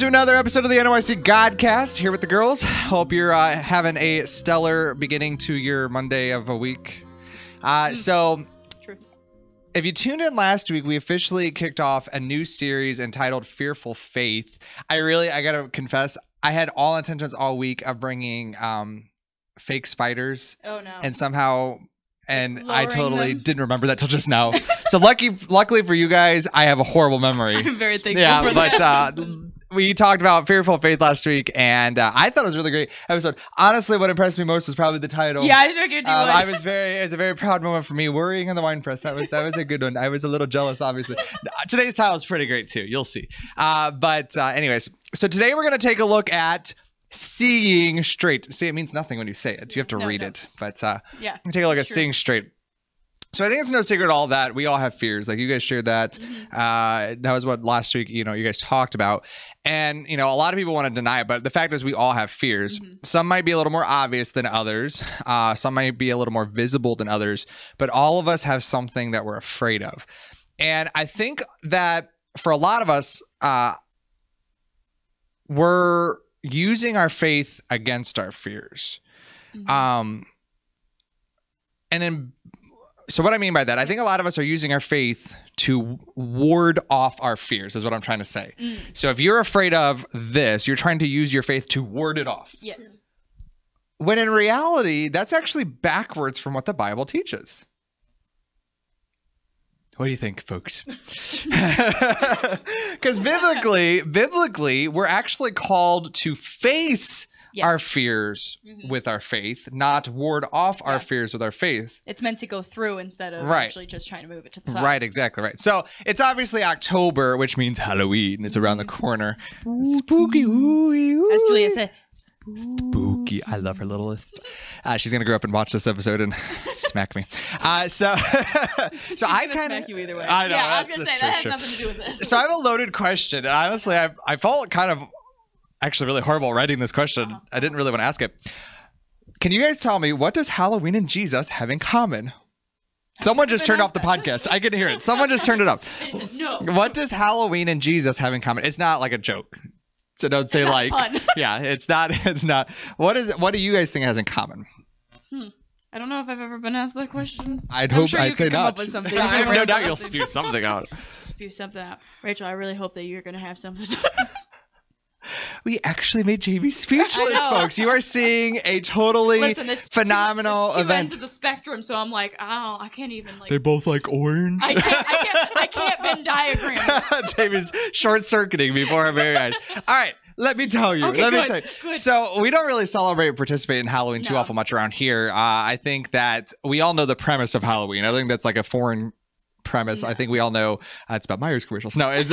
to another episode of the NOYC GODcast here with the girls. Hope you're having a stellar beginning to your Monday of a week. So, if you tuned in last week, we officially kicked off a new series entitled Fearful Faith. I gotta confess, I had all intentions all week of bringing fake spiders. Oh no! And somehow. And I totally didn't remember that till just now. So luckily for you guys, I have a horrible memory. I'm very thankful for that. But we talked about Fearful Faith last week, and I thought it was a really great episode. Honestly, what impressed me most was probably the title. Yeah, I figured you would. It was a very proud moment for me. Worrying in the wine press. That was a good one. I was a little jealous, obviously. Today's title is pretty great too. You'll see. Anyways, so today we're gonna take a look at seeing straight. See, it means nothing when you say it. You have to read it. But yeah, take a look at seeing straight. So I think it's no secret at all that we all have fears. Like you guys shared that. That was what last week, you guys talked about. And, a lot of people want to deny it, but the fact is we all have fears. Some might be a little more obvious than others. Some might be a little more visible than others, but all of us have something that we're afraid of. And I think that for a lot of us, we're using our faith against our fears. So what I mean by that, I think a lot of us are using our faith to ward off our fears, is what I'm trying to say. So if you're afraid of this, you're trying to use your faith to ward it off. Yes. When in reality, that's actually backwards from what the Bible teaches. What do you think, folks? Because biblically, we're actually called to face our fears with our faith, not ward off our fears with our faith. It's meant to go through instead of actually just trying to move it to the side. Right, exactly right. So it's obviously October, which means Halloween is around the corner. Spooky. As Julia said. Spooky. I love her little. She's gonna grow up and watch this episode and smack me. So I kind of smack you either way. I know. Yeah, I was gonna say that has nothing to do with this. So I have a loaded question. And honestly, I felt kind of actually really horrible writing this question. I didn't really want to ask it. Can you guys tell me, what does Halloween and Jesus have in common? Someone just turned off the podcast. I can hear it. Someone just turned it off. No. What does Halloween and Jesus have in common? It's not like a joke. So don't say like, yeah, it's not. What do you guys think it has in common? I don't know if I've ever been asked that question. I'd sure I'd say not. I have no doubt you'll spew something out. Spew something out. Rachel, I really hope that you're going to have something. We actually made Jayme speechless, folks. You are seeing a totally phenomenal it's two event. Ends of the spectrum, so I'm like, oh, I can't even like. They both like orange. I can't Venn diagram. Jayme's short-circuiting before our very eyes. All right. Let me tell you. Good. So we don't really celebrate or participate in Halloween too awful much around here. I think that we all know the premise of Halloween. I think that's like a foreign premise. I think we all know it's about Myers commercials. No, it's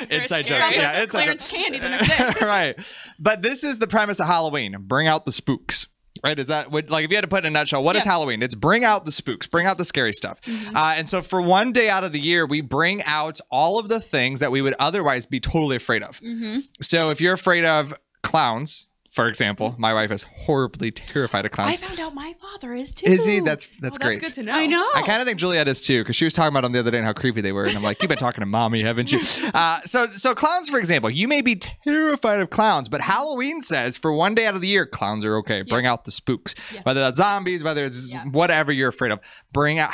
inside joke. Yeah, it's Clarence Candy the next day. Right. But this is the premise of Halloween. Bring out the spooks. Right? Is that what, like, if you had to put it in a nutshell, what is Halloween? It's bring out the spooks, bring out the scary stuff. And so for one day out of the year, we bring out all of the things that we would otherwise be totally afraid of. So if you're afraid of clowns, for example, my wife is horribly terrified of clowns. I found out my father is too. Is he? That's great. That's good to know. I know. I kind of think Juliet is too, because she was talking about them the other day and how creepy they were. And I'm like, you've been talking to mommy, haven't you? So clowns, for example, you may be terrified of clowns, but Halloween says for one day out of the year, clowns are okay. Bring out the spooks. Whether that's zombies, whether it's whatever you're afraid of. Bring out,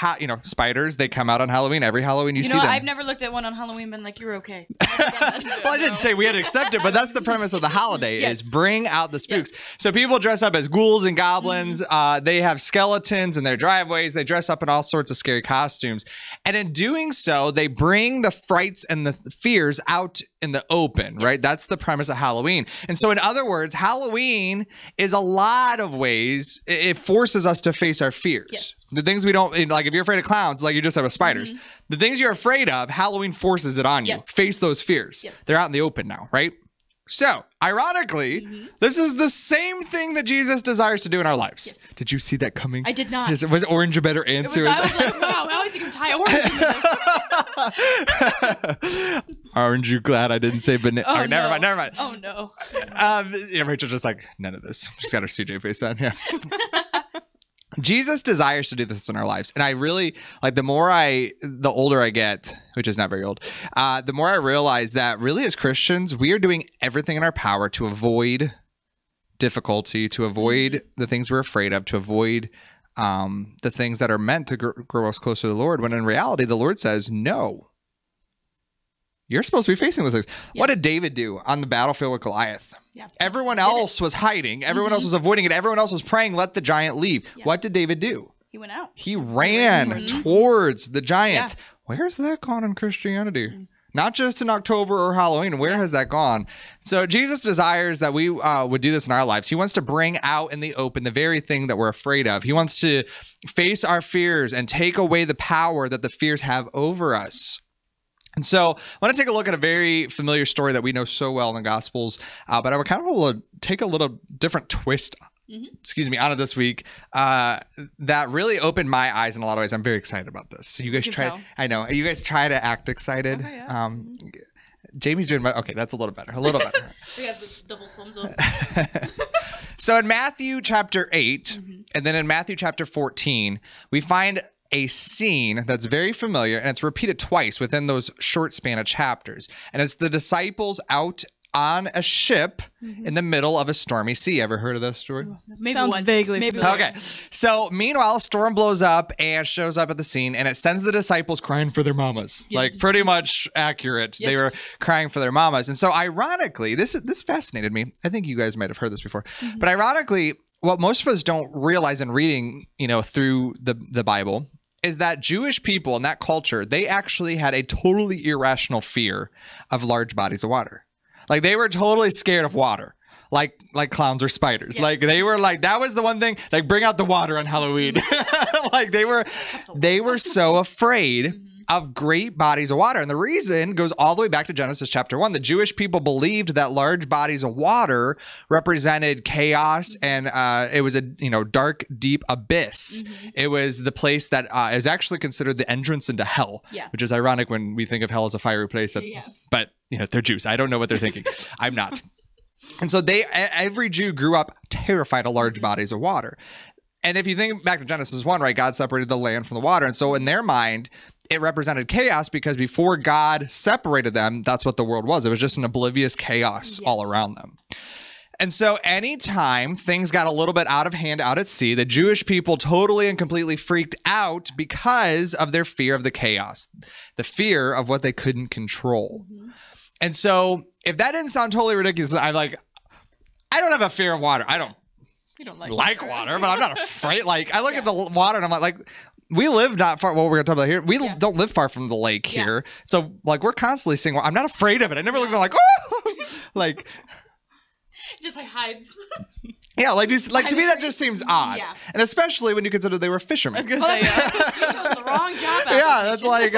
spiders. They come out on Halloween. Every Halloween you see them. I've never looked at one on Halloween and been like, you're okay. Well, I didn't say we had to accept it, but that's the premise of the holiday is bring out the spooks. So people dress up as ghouls and goblins. They have skeletons in their driveways. They dress up in all sorts of scary costumes. And in doing so, they bring the frights and the fears out in the open, right? That's the premise of Halloween. And so in other words, Halloween is a lot of ways, it forces us to face our fears. The things we don't, like if you're afraid of clowns, like you just have a spiders, the things you're afraid of, Halloween forces it on you. Face those fears. They're out in the open now, right? So, ironically, this is the same thing that Jesus desires to do in our lives. Did you see that coming? I did not. Was orange a better answer? I was like, wow, how is he going to tie orange into this? Aren't you glad I didn't say banana? Oh, never mind. Oh, no. Yeah, Rachel's just like, none of this. She's got her CJ face on, yeah. So, ironically, this is the same thing that Jesus desires to do in our lives. Did you see that coming? Was orange a better answer? I was like, wow, how is he going to tie orange into this? Yeah, Rachel just like, none of this. She's got her CJ face on, yeah. Jesus desires to do this in our lives. And I really, like, the older I get, which is not very old, the more I realize that really as Christians, we are doing everything in our power to avoid difficulty, to avoid the things we're afraid of, to avoid the things that are meant to grow us closer to the Lord, when in reality, the Lord says, no. You're supposed to be facing those things. Yeah. What did David do on the battlefield with Goliath? Yeah. Everyone else was hiding. Everyone else was avoiding it. Everyone else was praying, let the giant leave. Yeah. What did David do? He went out. He ran towards the giant. Yeah. Where's that gone in Christianity? Not just in October or Halloween. Where has that gone? So Jesus desires that we would do this in our lives. He wants to bring out in the open the very thing that we're afraid of. He wants to face our fears and take away the power that the fears have over us. And so I want to take a look at a very familiar story that we know so well in the Gospels, but I would kind of take a little different twist, on it this week, that really opened my eyes in a lot of ways. I'm very excited about this. So you guys I know, you guys try to act excited. Okay, yeah. Jamie's doing okay, that's a little better. We got the double thumbs up. So in Matthew chapter 8, and then in Matthew chapter 14, we find a scene that's very familiar, and it's repeated twice within those short span of chapters. And it's the disciples out on a ship in the middle of a stormy sea. Ever heard of this story? Maybe sounds vaguely. Maybe okay. So meanwhile, a storm blows up and shows up at the scene, and it sends the disciples crying for their mamas. Yes. Like pretty much accurate. Yes. They were crying for their mamas. And so ironically, this fascinated me. I think you guys might have heard this before. But ironically, what most of us don't realize in reading, through the Bible, is that Jewish people in that culture, they actually had a totally irrational fear of large bodies of water. Like they were totally scared of water, like clowns or spiders. Yes. Like they were like, that was the one thing, like bring out the water on Halloween. Like they were so afraid of great bodies of water. And the reason goes all the way back to Genesis chapter 1. The Jewish people believed that large bodies of water represented chaos, and it was a dark, deep abyss. It was the place that is actually considered the entrance into hell, which is ironic when we think of hell as a fiery place. But they're Jews. I don't know what they're thinking. I'm not. And so every Jew grew up terrified of large bodies of water. And if you think back to Genesis 1, right, God separated the land from the water. And so in their mind, it represented chaos, because before God separated them, that's what the world was. It was just an oblivious chaos all around them. And so anytime things got a little bit out of hand out at sea, the Jewish people totally and completely freaked out because of their fear of the chaos, the fear of what they couldn't control. And so if that didn't sound totally ridiculous, I'm like, I don't have a fear of water. You don't like water, but I'm not afraid. Like I look at the water and I'm like, we live not far. Well, we're gonna talk about here. We don't live far from the lake here, so like we're constantly seeing. I'm not afraid of it. I never look at it like, oh, like just like hides. Yeah, like to me that just seems odd, and especially when you consider they were fishermen. I was gonna say, you chose the wrong job. Yeah, that's like,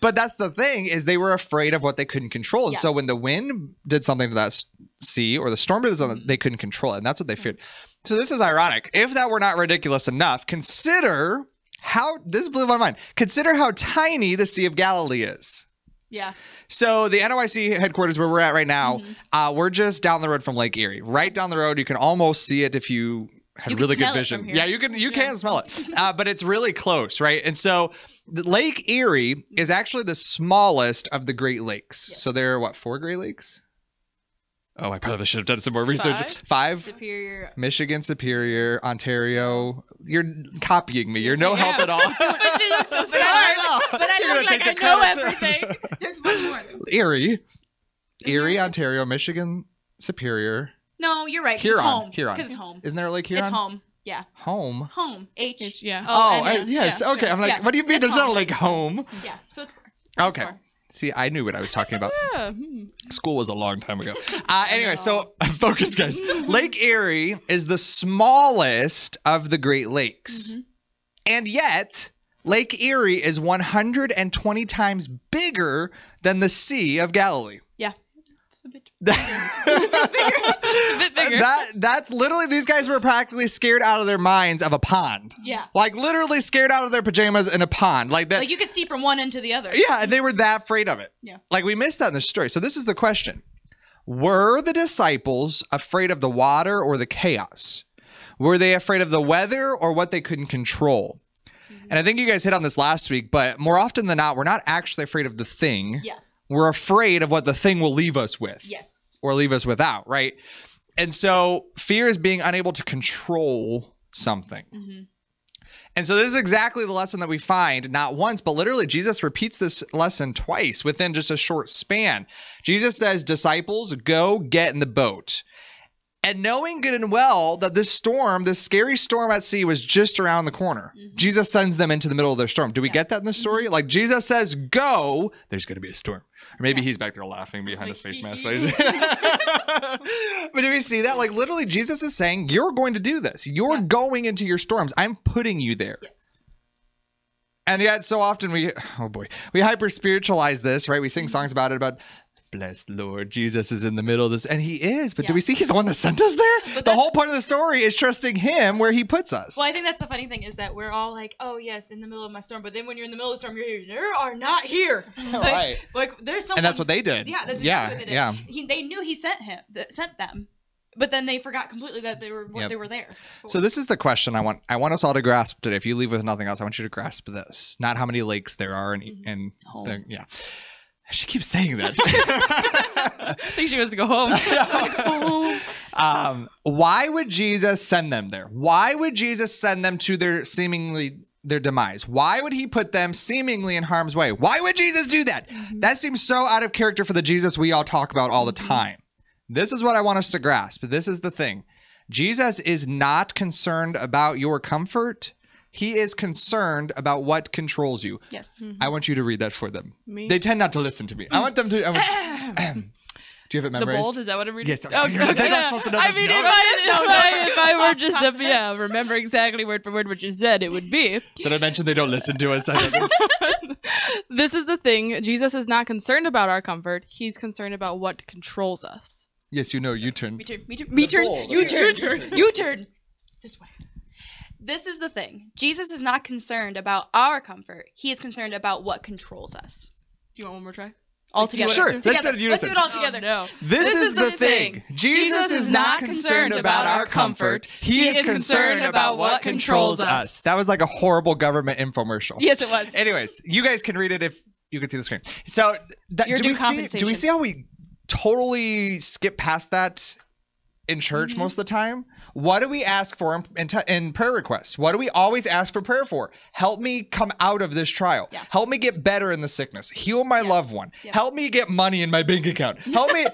but that's the thing, is they were afraid of what they couldn't control, and so when the wind did something to that sea or the storm did something, they couldn't control it, and that's what they feared. So this is ironic. If that were not ridiculous enough, consider how, this blew my mind, consider how tiny the Sea of Galilee is. Yeah. So the NOYC headquarters where we're at right now, we're just down the road from Lake Erie. Right down the road, you can almost see it if you had really good vision. Yeah, you can smell it. But it's really close, right? And so Lake Erie is actually the smallest of the Great Lakes. Yes. So there are, what, 4 Great Lakes? Oh, I probably should have done some more research. 5? Superior. Michigan, Superior, Ontario. You're copying me. You're no help at all. But you look so smart. But I look like I know everything. There's one more. Erie, Ontario, Michigan, Superior. No, you're right. Huron. It's home. Huron. Because it's home. Isn't there a Lake Huron? It's home. Yeah. Home? Home. H. Yeah. Yes. Yeah. Okay. I'm like, what do you mean there's not a lake home? Yeah. So it's 4. Okay. See, I knew what I was talking about. School was a long time ago. Anyway, so focus, guys. Lake Erie is the smallest of the Great Lakes. And yet, Lake Erie is 120 times bigger than the Sea of Galilee. Yeah. It's a bit bigger. It's a bit bigger. That's literally, these guys were practically scared out of their minds of a pond. Yeah. Like literally scared out of their pajamas in a pond. Like that. Like you could see from one end to the other. Yeah, and they were that afraid of it. Yeah. Like we missed that in the story. So this is the question. Were the disciples afraid of the water or the chaos? Were they afraid of the weather or what they couldn't control? And I think you guys hit on this last week, but more often than not, we're not actually afraid of the thing. Yeah. We're afraid of what the thing will leave us with. Yes. Or leave us without, right? And so fear is being unable to control something. And so this is exactly the lesson that we find, not once, but literally Jesus repeats this lesson twice within just a short span. Jesus says, disciples, go get in the boat. And knowing good and well that this storm, this scary storm at sea was just around the corner. Jesus sends them into the middle of their storm. Do we get that in the story? Like Jesus says, go, there's going to be a storm. Or maybe he's back there laughing behind his face mask. But do we see that? Like literally Jesus is saying, you're going to do this. You're going into your storms. I'm putting you there. Yes. And yet so often we hyper spiritualize this, right? We sing songs about it, about bless the Lord, Jesus is in the middle of this. And he is, but do we see he's the one that sent us there? But the whole point of the story is trusting him where he puts us. Well, I think that's the funny thing is that we're all like, oh yes, in the middle of my storm. But then when you're in the middle of the storm, you're here. They are not here. Right. Like there's someone. And that's what they did. Yeah, that's exactly what they did. They knew he sent them. But then they forgot completely that they were they were there. So this is the question I want us all to grasp today. If you leave with nothing else, I want you to grasp this. Not how many lakes there are and she keeps saying that. I think she wants to go home. Why would Jesus send them there? Why would Jesus send them to their demise? Why would he put them seemingly in harm's way? Why would Jesus do that? That seems so out of character for the Jesus we all talk about all the time. This is what I want us to grasp. This is the thing. Jesus is not concerned about your comfort. He is concerned about what controls you. Yes. I want you to read that for them. Me? They tend not to listen to me. I want them to. Do you have it memorized? The bold? Is that what I'm reading? Yes. Okay. They're not supposed to know. I mean, if I were just to remember exactly word for word what you said, it would be. Did I mention they don't listen to us? This is the thing. Jesus is not concerned about our comfort. He's concerned about what controls us. Yes, you know. U-turn. Me turn. U-turn. This way. This is the thing. Jesus is not concerned about our comfort. He is concerned about what controls us. Do you want one more try? All together. Sure. Let's do it all together. No. This is the thing. Jesus is not concerned about our comfort. He is concerned about what controls us. That was like a horrible government infomercial. Yes, it was. Anyways, you guys can read it if you can see the screen. So do we see how we totally skip past that in church most of the time? What do we ask for in prayer requests? What do we always ask for prayer for? Help me come out of this trial. Yeah. Help me get better in the sickness. Heal my loved one. Yeah. Help me get money in my bank account. Help me.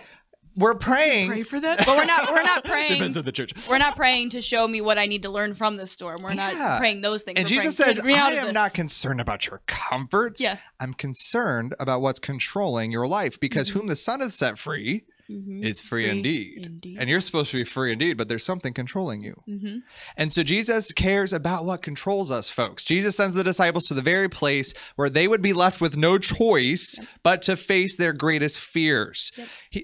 We're praying. Pray for that? But we're not praying. Depends on the church. We're not praying to show me what I need to learn from this storm. We're not praying those things. And Jesus says, I am not concerned about your comforts. Yeah. I'm concerned about what's controlling your life, because whom the Son has set free is free indeed. And you're supposed to be free indeed, but there's something controlling you. And so Jesus cares about what controls us, folks. Jesus sends the disciples to the very place where they would be left with no choice but to face their greatest fears.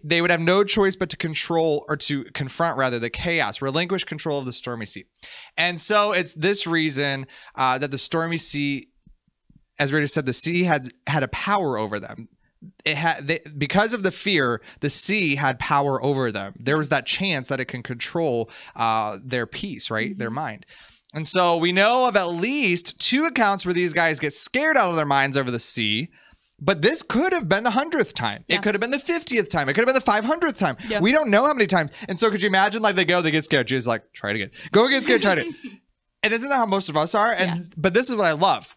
They would have no choice but to confront the chaos, relinquish control of the stormy sea. And so it's this reason that the stormy sea, as we already said, the sea had a power over them. Because of the fear, the sea had power over them. There was that chance that it can control their peace, right? Their mind. And so we know of at least 2 accounts where these guys get scared out of their minds over the sea. But this could have been the 100th time. Yeah. It could have been the 50th time. It could have been the 500th time. Yeah. We don't know how many times. And so could you imagine, like, they get scared. Jesus is like, try it again. Go get scared, try it. And isn't that how most of us are? But this is what I love.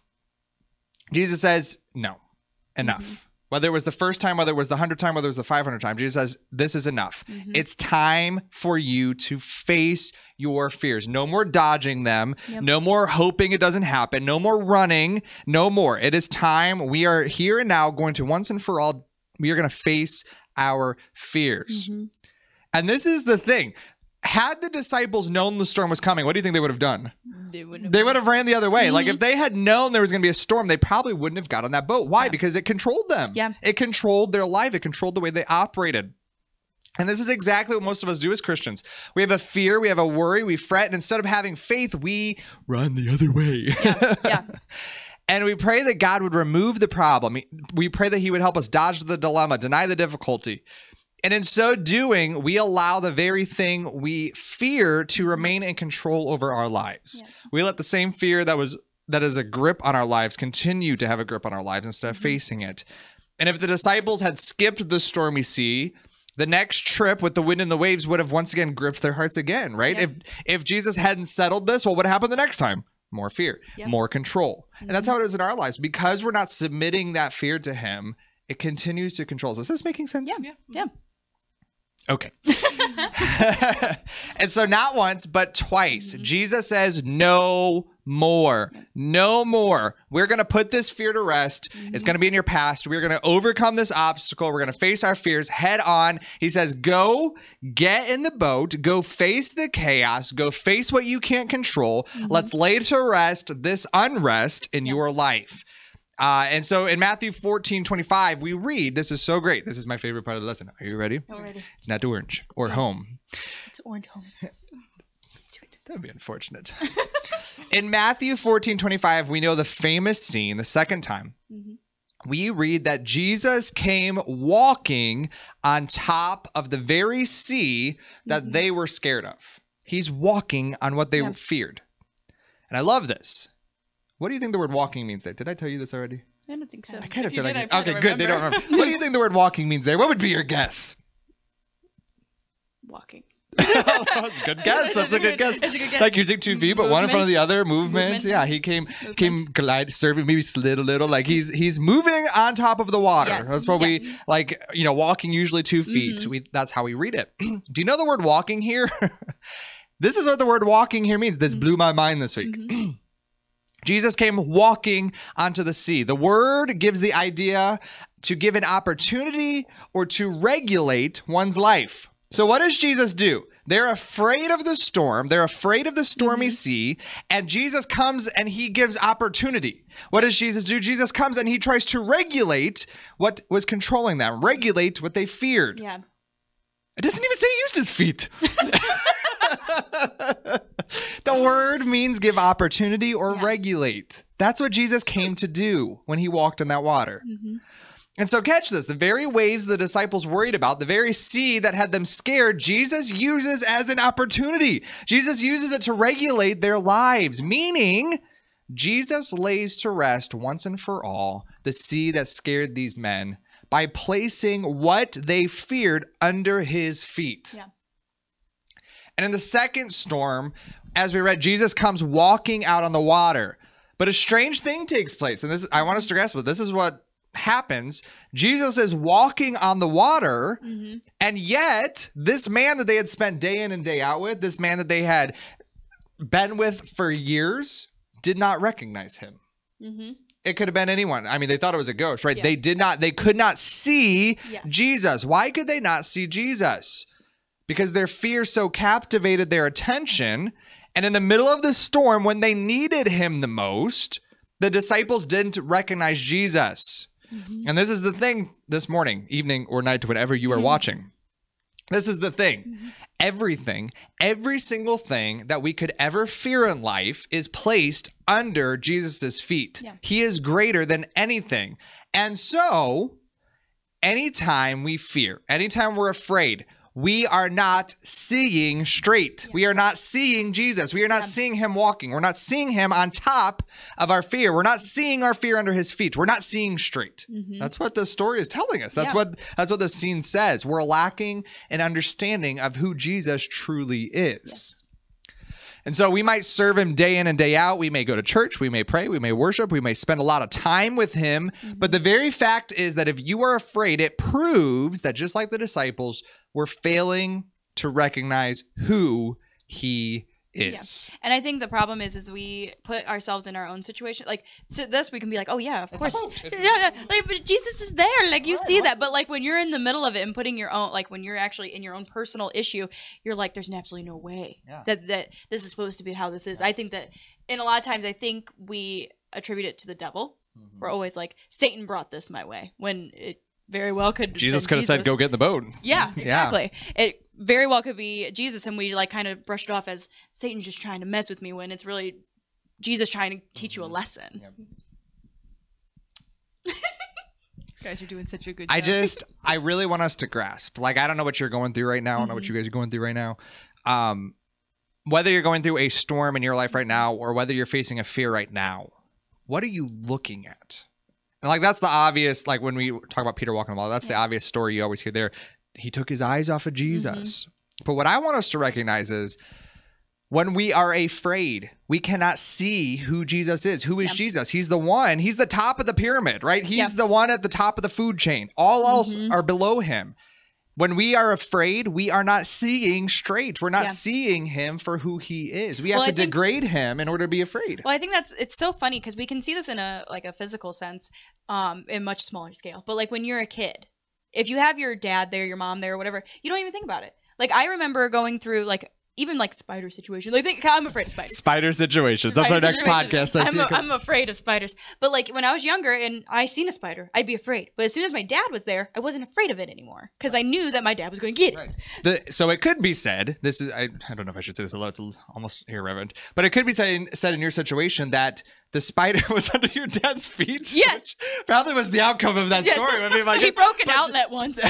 Jesus says, no, enough. Whether it was the first time, whether it was the 100th time, whether it was the 500th time, Jesus says, this is enough. It's time for you to face your fears. No more dodging them. No more hoping it doesn't happen. No more running. No more. It is time. We are here and now going to once and for all, we are going to face our fears. And this is the thing. Had the disciples known the storm was coming, what do you think they would have done? They would have ran the other way. Like if they had known there was going to be a storm, they probably wouldn't have got on that boat. Why? Because it controlled them. It controlled their life. It controlled the way they operated. And this is exactly what most of us do as Christians. We have a fear, we have a worry, we fret, and instead of having faith, we run the other way. And we pray that God would remove the problem. We pray that he would help us dodge the dilemma, deny the difficulty. And in so doing, we allow the very thing we fear to remain in control over our lives. Yeah. We let the same fear that is a grip on our lives continue to have a grip on our lives instead of facing it. And if the disciples had skipped the stormy sea, the next trip with the wind and the waves would have once again gripped their hearts again, right? Yep. If Jesus hadn't settled this, what would happen the next time? More fear, more control. And that's how it is in our lives. Because we're not submitting that fear to him, it continues to control us. Is this making sense? Yeah. Okay. And so not once, but twice, Jesus says, no more. No more. We're going to put this fear to rest. It's going to be in your past. We're going to overcome this obstacle. We're going to face our fears head on. He says, go get in the boat. Go face the chaos. Go face what you can't control. Let's lay to rest this unrest in your life. And so in Matthew 14:25, we read, this is so great. This is my favorite part of the lesson. Are you ready? I'm ready. It's not orange or home. It's orange home. That would be unfortunate. In Matthew 14:25, we know the famous scene, the second time. We read that Jesus came walking on top of the very sea that they were scared of. He's walking on what they feared. And I love this. What do you think the word walking means there? Did I tell you this already? I don't think so. I kind of feel like... Okay, good. They don't remember. What do you think the word walking means there? What would be your guess? Walking. That's a good guess. That's a good guess. It's a good guess. Like using 2 feet, but one in front of the other. Movement. Yeah, he came glide, serving, maybe slid a little. Like he's moving on top of the water. Yes. That's what we like. You know, walking usually 2 feet. That's how we read it. Do you know the word walking here? This is what the word walking here means. This blew my mind this week. Jesus came walking onto the sea. The word gives the idea to give an opportunity or to regulate one's life. So what does Jesus do? They're afraid of the storm. They're afraid of the stormy sea. And Jesus comes and he gives opportunity. What does Jesus do? Jesus comes and he tries to regulate what was controlling them, regulate what they feared. Yeah. It doesn't even say he used his feet. The word means give opportunity or regulate. That's what Jesus came to do when he walked in that water. And so catch this, the very waves the disciples worried about, the very sea that had them scared, Jesus uses as an opportunity. Jesus uses it to regulate their lives, meaning Jesus lays to rest once and for all the sea that scared these men by placing what they feared under his feet. Yeah. And in the second storm, as we read, Jesus comes walking out on the water. But a strange thing takes place. And this, I want us to grasp with. This is what happens. Jesus is walking on the water. And yet, this man that they had spent day in and day out with, this man that they had been with for years, did not recognize him. It could have been anyone. I mean, they thought it was a ghost, right? Yeah. They could not see Jesus. Why could they not see Jesus? Because their fear so captivated their attention. And in the middle of the storm, when they needed him the most, the disciples didn't recognize Jesus. And this is the thing this morning, evening, or night, whenever you are watching. This is the thing. Everything, every single thing that we could ever fear in life is placed under Jesus's feet. Yeah. He is greater than anything. And so, anytime we fear, anytime we're afraid, we are not seeing straight. We are not seeing Jesus. We are not seeing him walking. We're not seeing him on top of our fear. We're not seeing our fear under his feet. We're not seeing straight. That's what the story is telling us. That's what the scene says. We're lacking an understanding of who Jesus truly is. And so we might serve him day in and day out. We may go to church. We may pray. We may worship. We may spend a lot of time with him. But the very fact is that if you are afraid, it proves that just like the disciples, we're failing to recognize who he is. Yeah. And I think the problem is we put ourselves in our own situation. Like, so this, we can be like, oh yeah, of course. Like, but Jesus is there. Like, you see that. But like, when you're in the middle of it and putting your own, like when you're actually in your own personal issue, you're like, there's absolutely no way that this is supposed to be how this is. I think that, and a lot of times I think we attribute it to the devil. We're always like, Satan brought this my way, when it very well could. Jesus could have said, go get in the boat. Yeah, exactly. It very well could be Jesus, and we like kind of brush it off as Satan's just trying to mess with me, when it's really Jesus trying to teach you a lesson. guys are doing such a good job. I really want us to grasp. Like, I don't know what you're going through right now. I don't know what you guys are going through right now. Whether you're going through a storm in your life right now or whether you're facing a fear right now, what are you looking at? And like, that's the obvious, like when we talk about Peter walking the wall, that's the obvious story you always hear there. He took his eyes off of Jesus. But what I want us to recognize is when we are afraid, we cannot see who Jesus is. Who is Jesus? He's the one. He's the top of the pyramid, right? He's the one at the top of the food chain. All else are below him. When we are afraid, we are not seeing straight. We're not seeing him for who he is. We have to degrade him in order to be afraid. Well, I think it's so funny because we can see this in a physical sense, in much smaller scale. But like when you're a kid, if you have your dad there, your mom there, or whatever, you don't even think about it. Like I remember going through even like spider situations. I'm afraid of spiders. Spider situations. That's our next podcast. I'm afraid of spiders. But like when I was younger and I seen a spider, I'd be afraid. But as soon as my dad was there, I wasn't afraid of it anymore because I knew that my dad was going to get it. So it could be said, this is, I don't know if I should say this, it's almost irreverent, but it could be said in your situation that the spider was under your dad's feet. Yes. Which probably was the outcome of that story. I mean, he broke an outlet once.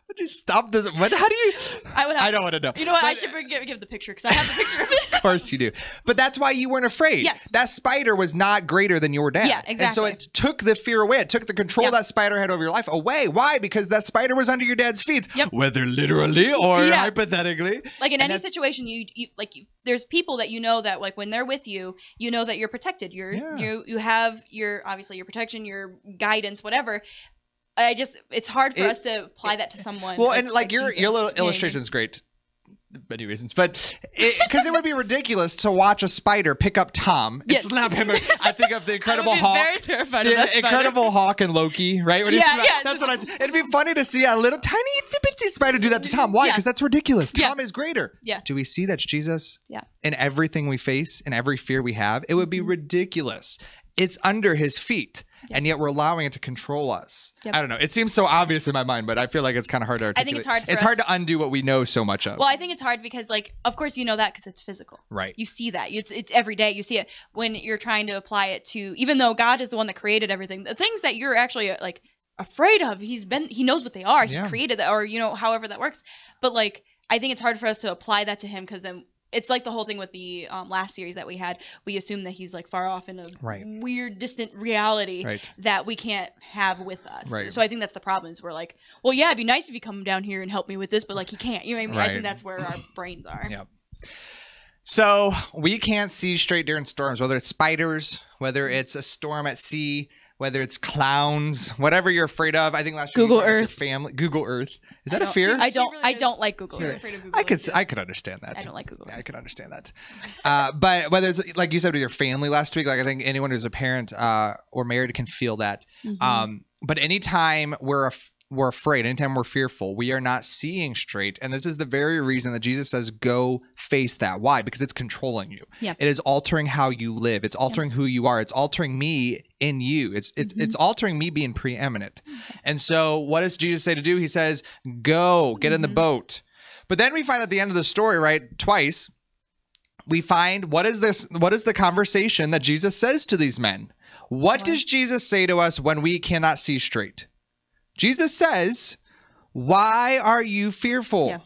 Would you stop this? How do you? I don't want to know. You know what? I should give the picture because I have the picture of it. Of course you do. But that's why you weren't afraid. Yes. That spider was not greater than your dad. Yeah, exactly. And so it took the fear away. It took the control that spider had over your life away. Why? Because that spider was under your dad's feet. Yep. Whether literally or hypothetically. Like in any situation, there's people that you know that like when they're with you, you know that you're protected. You have your obviously your protection, your guidance, whatever. It's hard for us to apply that to someone. Well, and like your little illustration is great, many reasons, but because it would be ridiculous to watch a spider pick up Tom and slap him. I think of the Incredible Hulk. Very terrified of that spider. Incredible Hulk and Loki, right? That's what I said. It'd be funny to see a little tiny itsy bitsy spider do that to Tom. Why? Because that's ridiculous. Tom is greater. Yeah. Do we see that's Jesus? Yeah. In everything we face, in every fear we have, it would be ridiculous. It's under his feet. Yep. And yet we're allowing it to control us. Yep. I don't know. It seems so obvious in my mind, but I feel like it's kind of hard to articulate. I think it's hard It's hard to undo what we know so much of. Well, I think it's hard because, like, of course you know that because it's physical. Right. You see that. It's every day. You see it when you're trying to apply it to, even though God is the one that created everything, the things that you're actually, like, afraid of, he knows what they are. He created that, or, however that works. But, like, I think it's hard for us to apply that to him because then it's like the whole thing with the last series that we had. We assume that he's like far off in a weird, distant reality that we can't have with us. Right. So I think that's the problem. Is we're like, well, yeah, it'd be nice if you come down here and help me with this, but like he can't. You know what I mean? I think that's where our brains are. Yep. So we can't see straight during storms, whether it's spiders, whether it's a storm at sea, whether it's clowns, whatever you're afraid of. I think last year Google Earth. Your family. Google Earth. Is that a fear? I don't like Google Earth. I could understand that. I don't like Google Earth. Yeah, I could understand that. But whether it's like you said with your family last week, like I think anyone who's a parent or married can feel that. But anytime we're afraid, anytime we're fearful, we are not seeing straight. And this is the very reason that Jesus says, go face that. Why? Because it's controlling you. Yeah. It is altering how you live. It's altering who you are. It's altering me in you. It's altering me being preeminent. And so what does Jesus say to do? He says, go, get in the boat. But then we find at the end of the story, right, twice, we find what is the conversation that Jesus says to these men? What does Jesus say to us when we cannot see straight? Jesus says, why are you fearful? Yeah.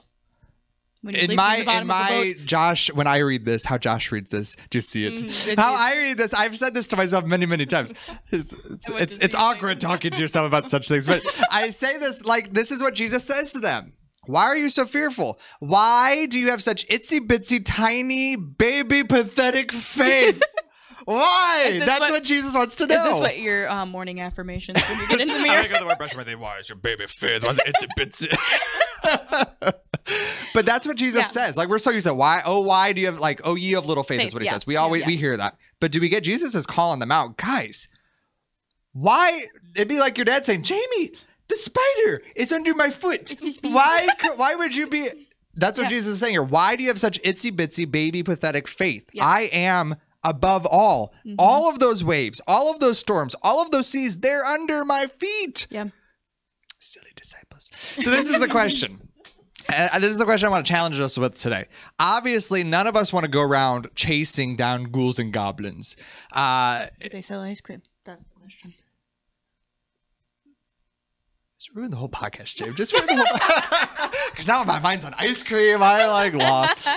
In my Josh, when I read this, how Josh reads this, do you see it? How I read this, I've said this to myself many, many times. It's awkward talking to yourself about such things, but I say this like this is what Jesus says to them. Why are you so fearful? Why do you have such itsy bitsy tiny baby pathetic faith? Why? That's what Jesus wants to know. Is this what your morning affirmations when you get in the mirror? I go the word brush where they why is your baby faith? Was it itsy bitsy? But that's what Jesus says. Like we're so used to why do you have like ye of little faith is what he says. We hear that. But do we get Jesus is calling them out, guys? Why? It'd be like your dad saying, Jayme, the spider is under my foot. Why would you be? That's what Jesus is saying here. Why do you have such itsy bitsy baby pathetic faith? Yeah. I am above all. All of those waves, all of those storms, all of those seas, they're under my feet. Yeah. Silly disciples. So this is the question. This is the question I want to challenge us with today. Obviously, none of us want to go around chasing down ghouls and goblins. Do they sell ice cream? That's the question. Just ruin the whole podcast, Jayme. Just ruin the whole because now my mind's on ice cream. I like lost.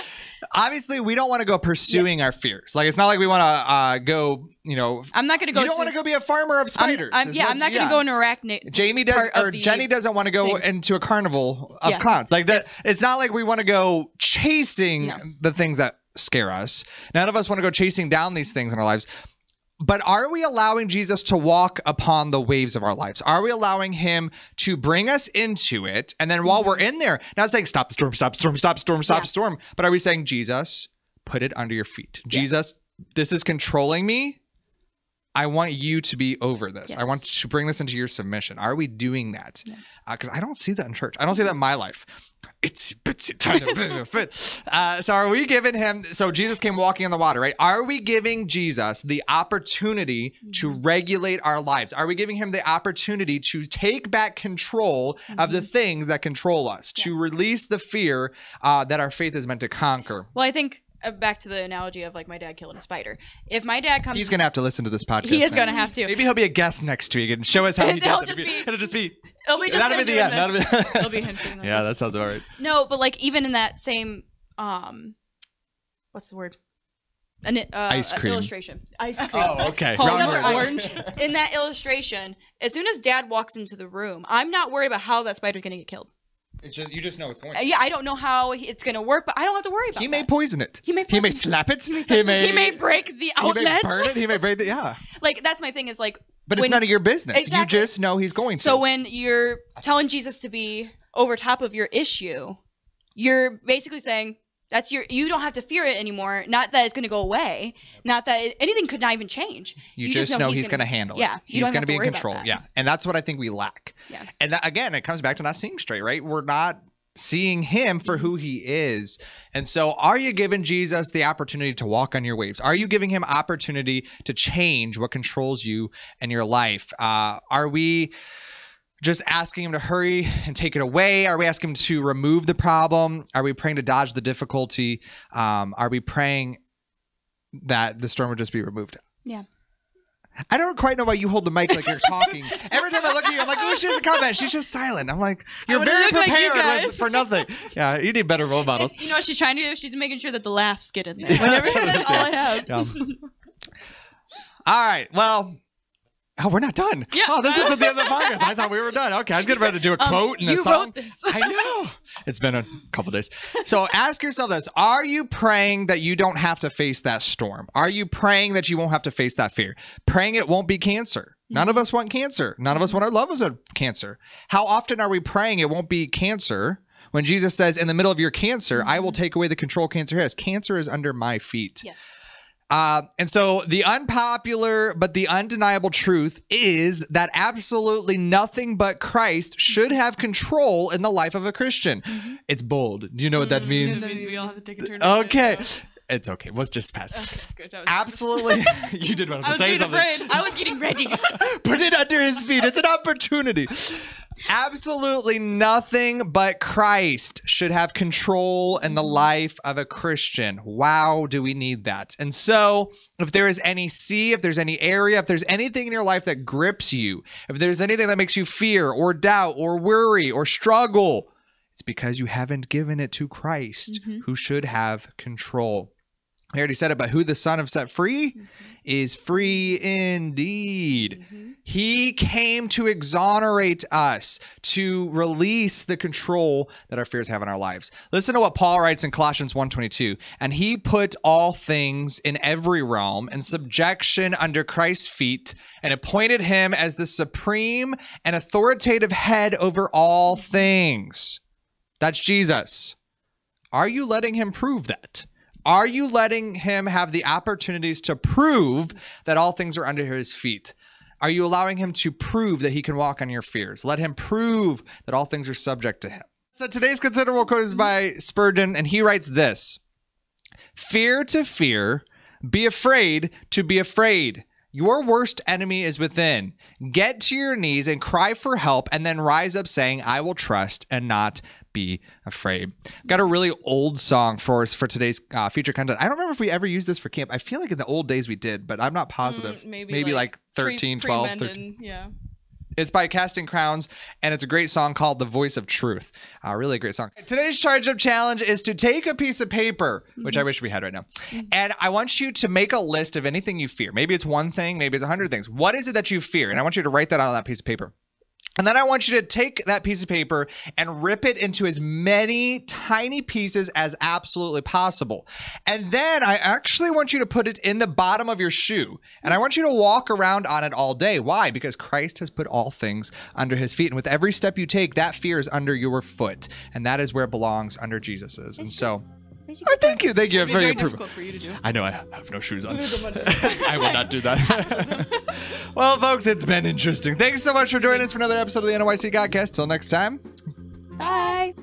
Obviously, we don't want to go pursuing our fears. Like, it's not like we want to go, I'm not going to go. You don't want to go be a farmer of spiders. I'm not going to go in arachnid. Jayme does, or Jenny doesn't want to go into a carnival of clowns. Like, it's not like we want to go chasing the things that scare us. None of us want to go chasing down these things in our lives. But are we allowing Jesus to walk upon the waves of our lives? Are we allowing him to bring us into it? And then while we're in there, not saying stop the storm, stop storm, stop storm, stop storm. But are we saying, Jesus, put it under your feet. Jesus, this is controlling me. I want you to be over this. I want to bring this into your submission. Are we doing that? Because I don't see that in church. I don't see that in my life. Itsy bitsy tiny fit. So are we giving him, so Jesus came walking on the water, right? Are we giving Jesus the opportunity to regulate our lives? Are we giving him the opportunity to take back control of the things that control us, to release the fear that our faith is meant to conquer? Well, I think back to the analogy of like my dad killing a spider. If my dad comes, he's gonna have to listen to this podcast. He is gonna have to. Maybe he'll be a guest next week and show us how he does it. It'll be just him doing this. It'll be him saying this. That sounds all right. No, but like even in that same what's the word? Ice cream. Illustration. Ice cream. Oh, okay. Orange. In that illustration, as soon as dad walks into the room, I'm not worried about how that spider's gonna get killed. It's just, you just know it's going. Yeah, I don't know how it's going to work, but I don't have to worry about it. He may poison it. He may slap it. He may break the outlet. He may burn it. He may break the, Like, that's my thing is like. But it's none of your business. Exactly. You just know he's going to. So when you're telling Jesus to be over top of your issue, you're basically saying, you don't have to fear it anymore. Not that it's going to go away. Not that anything could not even change. You just know he's going to handle it. Yeah. He's going to be in control. Yeah. And that's what I think we lack. Yeah. And that, again, it comes back to not seeing straight, right? We're not seeing him for who he is. And so are you giving Jesus the opportunity to walk on your waves? Are you giving him opportunity to change what controls you and your life? Are we just asking him to hurry and take it away? Are we asking him to remove the problem? Are we praying to dodge the difficulty? Are we praying that the storm would just be removed? Yeah. I don't quite know why you hold the mic like you're talking. Every time I look at you, I'm like, oh, she doesn't comment. She's just silent. I'm like, you're very prepared for nothing. Yeah, you need better role models. You know what she's trying to do? She's making sure that the laughs get in there. That's all I have. Yeah. All right. Well, we're not done. Yeah. Oh, this isn't the end of the podcast. I thought we were done. Okay, I was getting ready to do a quote and a song. You wrote this. I know. It's been a couple days. So ask yourself this. Are you praying that you don't have to face that storm? Are you praying that you won't have to face that fear? Praying it won't be cancer. None of us want cancer. None of us want our loved ones to have cancer. How often are we praying it won't be cancer when Jesus says, in the middle of your cancer, I will take away the control cancer has? Cancer is under my feet. Yes. And so the unpopular but the undeniable truth is that absolutely nothing but Christ should have control in the life of a Christian. It's bold. Do you know what that means? That means we all have to take a turn. Okay. It's okay. Let's just pass. Okay, good. Absolutely. You did want to say something. I was getting ready. Put it under his feet. It's an opportunity. Absolutely nothing but Christ should have control in the life of a Christian. Wow, do we need that? And so if there is any if there's any area, if there's anything in your life that grips you, if there's anything that makes you fear or doubt or worry or struggle, it's because you haven't given it to Christ, who should have control. I already said it, but who the Son have set free is free indeed. He came to exonerate us, to release the control that our fears have in our lives. Listen to what Paul writes in Colossians 1:22. And he put all things in every realm in subjection under Christ's feet and appointed him as the supreme and authoritative head over all things. That's Jesus. Are you letting him prove that? Are you letting him have the opportunities to prove that all things are under his feet? Are you allowing him to prove that he can walk on your fears? Let him prove that all things are subject to him. So today's considerable quote is by Spurgeon, and he writes this: "Fear to fear, be afraid to be afraid. Your worst enemy is within. Get to your knees and cry for help, and then rise up saying, I will trust and not be afraid." Got a really old song for us for today's feature content. I don't remember if we ever used this for camp. I feel like in the old days we did, but I'm not positive. Maybe like 13, 12, 13. Yeah. It's by Casting Crowns, and it's a great song called The Voice of Truth. Really great song. Today's Charge Up Challenge is to take a piece of paper, which I wish we had right now, and I want you to make a list of anything you fear. Maybe it's one thing, maybe it's 100 things. What is it that you fear? And I want you to write that on that piece of paper. And then I want you to take that piece of paper and rip it into as many tiny pieces as absolutely possible. And then I actually want you to put it in the bottom of your shoe. And I want you to walk around on it all day. Why? Because Christ has put all things under his feet. And with every step you take, that fear is under your foot. And that is where it belongs, under Jesus's. And so... Oh, thank you. Thank you. It's very difficult for you to do. I know I have no shoes on. I will not do that. Well, folks, it's been interesting. Thanks so much for joining us for another episode of the NOYC GODcast. Till next time. Bye.